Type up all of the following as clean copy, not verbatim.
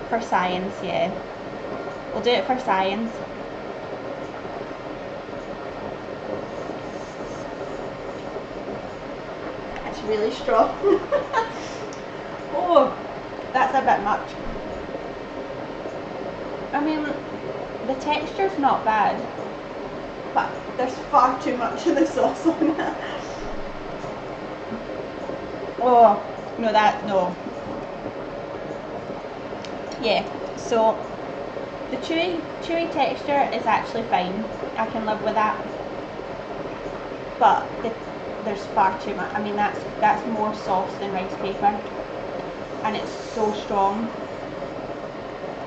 For science, yeah. We'll do it for science. It's really strong. Oh, that's a bit much. I mean, the texture's not bad, but there's far too much of the sauce on it. Oh, no, no. Yeah, so the chewy texture is actually fine. I can live with that. But there's far too much. I mean, that's more sauce than rice paper. And it's so strong.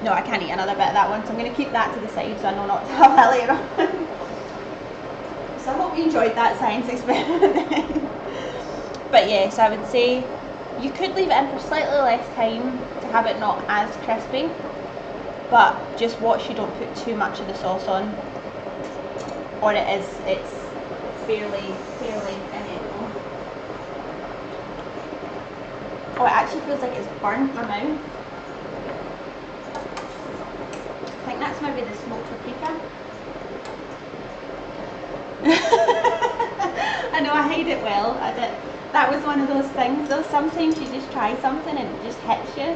No, I can't eat another bit of that one, so I'm going to keep that to the side so I know not to have that later on. So I hope you enjoyed that science experiment. But yes, I would say you could leave it in for slightly less time to have it not as crispy, but just watch you don't put too much of the sauce on, or it's fairly inedible. Oh, it actually feels like it's burnt my mouth. I think that's maybe the smoked paprika. I know, I hide it well. That was one of those things though, sometimes you just try something and it just hits you.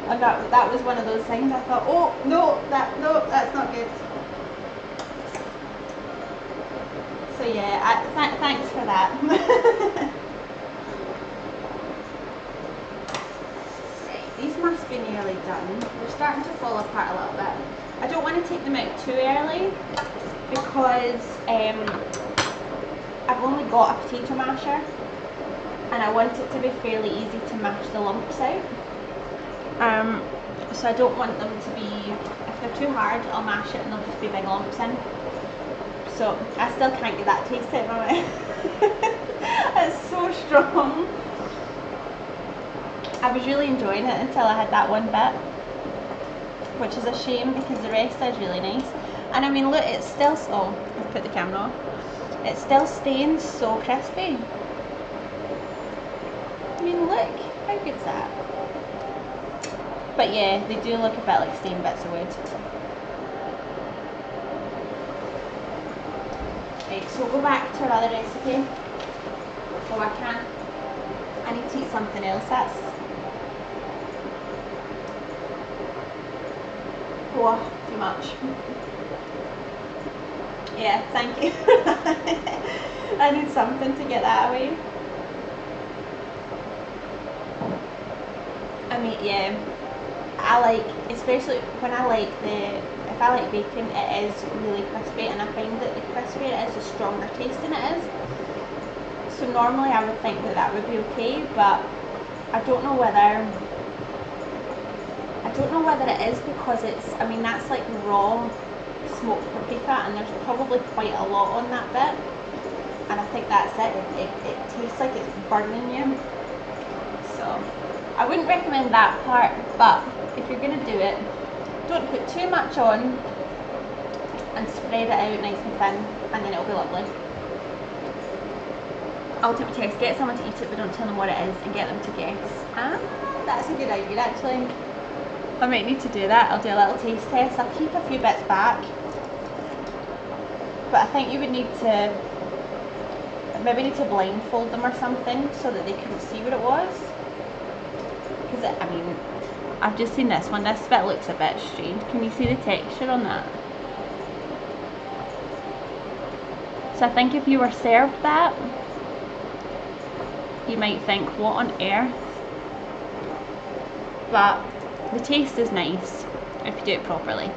And that was one of those things. I thought, oh no, that's not good. So yeah, thanks for that. Right, these must be nearly done. They're starting to fall apart a little bit. I don't want to take them out too early because I've only got a potato masher and I want it to be fairly easy to mash the lumps out. So I don't want them to be, if they're too hard, I'll mash it and they'll just be big lumps in. So I still can't get that taste out of my mouth. It's so strong. I was really enjoying it until I had that one bit, which is a shame because the rest is really nice. And I mean, look, it's still, oh, I've put the camera off. It still stains so crispy. I mean, look, how good's that? But yeah, they do look a bit like stained bits of wood. Right, so we'll go back to our other recipe. Oh, I need to eat something else. That's, oh, too much. Yeah, thank you. I need something to get that away. I mean, yeah, I like, especially when if I like bacon, it is really crispy, and I find that the crispier it is, the stronger tasting it is. So normally I would think that would be okay, but I don't know whether it is because it's, I mean, that's like raw smoked paprika and there's probably quite a lot on that bit, and I think that's it. It tastes like it's burning you. So I wouldn't recommend that part, but if you're going to do it, don't put too much on and spread it out nice and thin, and then it'll be lovely. Ultimate test, get someone to eat it but don't tell them what it is and get them to guess. Ah, that's a good idea actually. I might need to do that. I'll do a little taste test. I'll keep a few bits back, but I think you would need to blindfold them or something so that they couldn't see what it was. Because I mean, I've just seen this one. This bit looks a bit strange. Can you see the texture on that? So I think if you were served that, you might think, what on earth? But the taste is nice if you do it properly.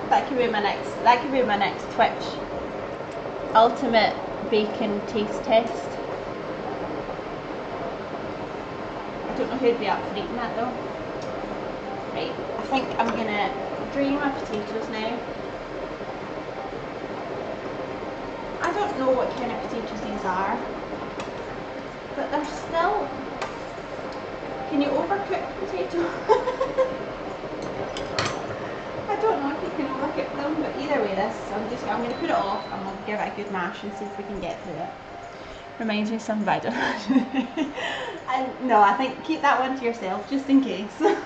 That could be my next Twitch ultimate bacon taste test. I don't know who'd be up for eating that though. Right, I think I'm gonna drain my potatoes now. I don't know what kind of potatoes these are, but they're still. Can you overcook potato? I don't know if you can overcook them, but either way, I'm going to put it off and we'll give it a good mash and see if we can get through it. Reminds me of some bad. No, I think keep that one to yourself, just in case. They're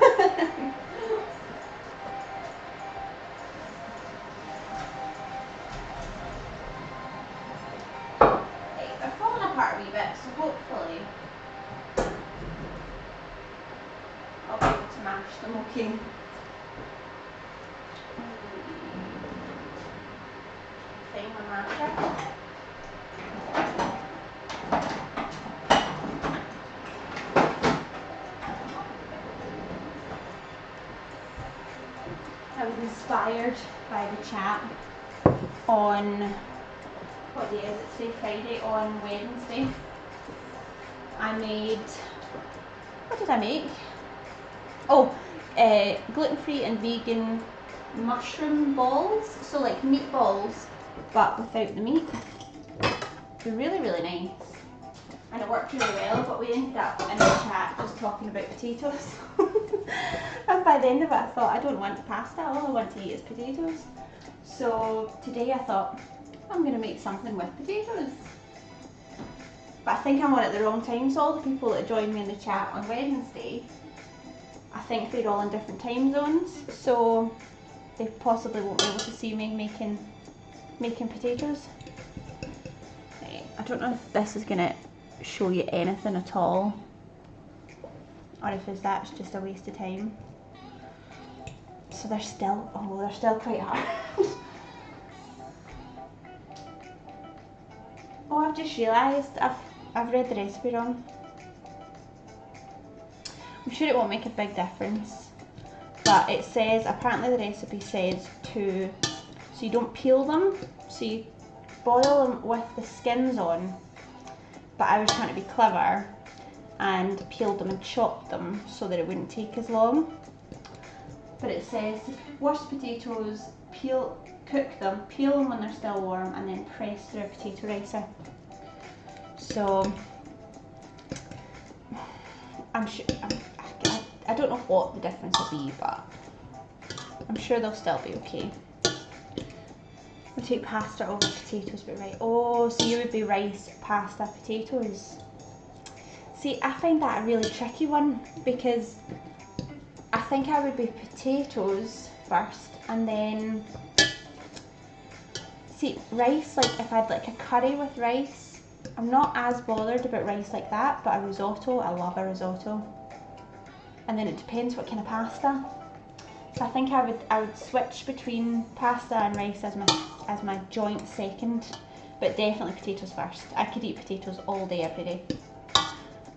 falling apart a wee bit, so hopefully I'll be able to mash them okay. Find my masher. I was inspired by the chat on, what day is it today? Friday. On Wednesday I made, what did I make? Oh, gluten-free and vegan mushroom balls, so like meatballs but without the meat. They're really, really nice and it worked really well, but we ended up in the chat just talking about potatoes. And by the end of it I thought, I don't want pasta, all I want to eat is potatoes. So today I thought, I'm going to make something with potatoes. But I think I'm on at the wrong time, so all the people that joined me in the chat on Wednesday, I think they're all in different time zones, so they possibly won't be able to see me making potatoes. Right, I don't know if this is going to show you anything at all, or if that's just a waste of time. So they're still, oh, they're still quite hard. Oh, I've just realised I've read the recipe wrong. I'm sure it won't make a big difference, but it says, apparently the recipe says so you don't peel them, so you boil them with the skins on, but I was trying to be clever and peeled them and chopped them so that it wouldn't take as long. But it says to wash potatoes, cook them, peel them when they're still warm, and then press through a potato ricer. So I'm sure, I don't know what the difference will be, but I'm sure they'll still be okay. We'll take pasta over potatoes, but right. Oh, so you would be rice, pasta, potatoes. See, I find that a really tricky one, because I think I would be potatoes first, and then, see, rice, like if I'd like a curry with rice, I'm not as bothered about rice like that, but a risotto, I love a risotto. And then it depends what kind of pasta. So I think I would switch between pasta and rice as my joint second, but definitely potatoes first. I could eat potatoes all day, every day.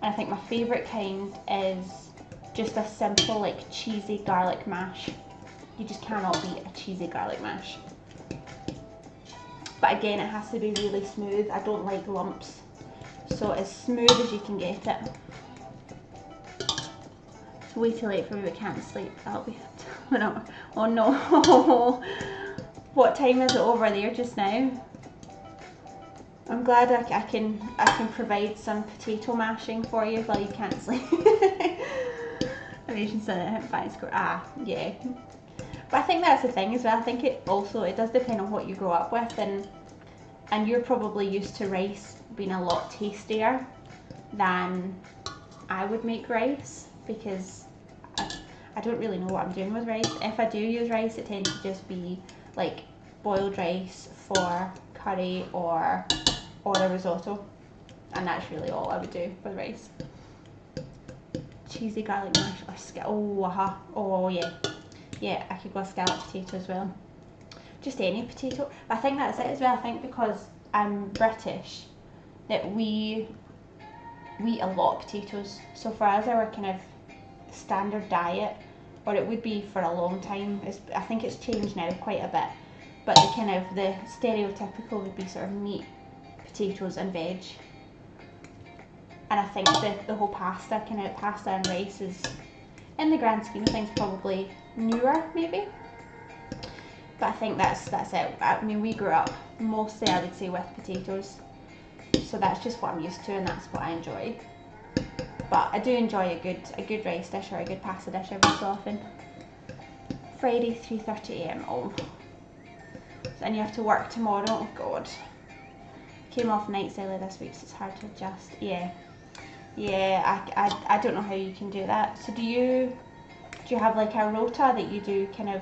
And I think my favourite kind is just a simple, like, cheesy garlic mash. You just cannot beat a cheesy garlic mash. But again, it has to be really smooth. I don't like lumps. So as smooth as you can get it. It's way too late for me, we can't sleep. That'll be, oh no. What time is it over there just now? I'm glad I can provide some potato mashing for you while you can't sleep. Asian Senate hit score. Yeah. But I think that's the thing as well. I think it does depend on what you grow up with, and you're probably used to rice being a lot tastier than I would make rice, because I don't really know what I'm doing with rice. If I do use rice, it tends to just be like boiled rice for curry or a risotto, and that's really all I would do with rice. Cheesy garlic mash or oh yeah, I could go scallop potato as well, just any potato. But I think that's it as well. I think because I'm British, that we eat a lot of potatoes, so for us our kind of standard diet, or it would be for a long time, I think it's changed now quite a bit, but the stereotypical would be sort of meat, potatoes and veg. And I think the whole pasta and rice is, in the grand scheme of things, probably newer maybe. But I think that's it. I mean, we grew up mostly, I would say, with potatoes. So that's just what I'm used to, and that's what I enjoy. But I do enjoy a good rice dish or a good pasta dish every so often. Friday, 3:30 AM. Oh. And you have to work tomorrow. Oh God. Came off nights early this week, so it's hard to adjust. Yeah. Yeah, I don't know how you can do that. So do you have like a rota that you do kind of,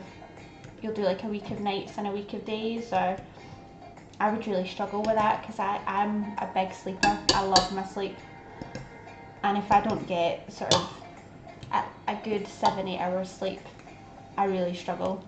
you'll do like a week of nights and a week of days, or? I would really struggle with that because I'm a big sleeper. I love my sleep. And if I don't get sort of a good 7-8 hours sleep, I really struggle.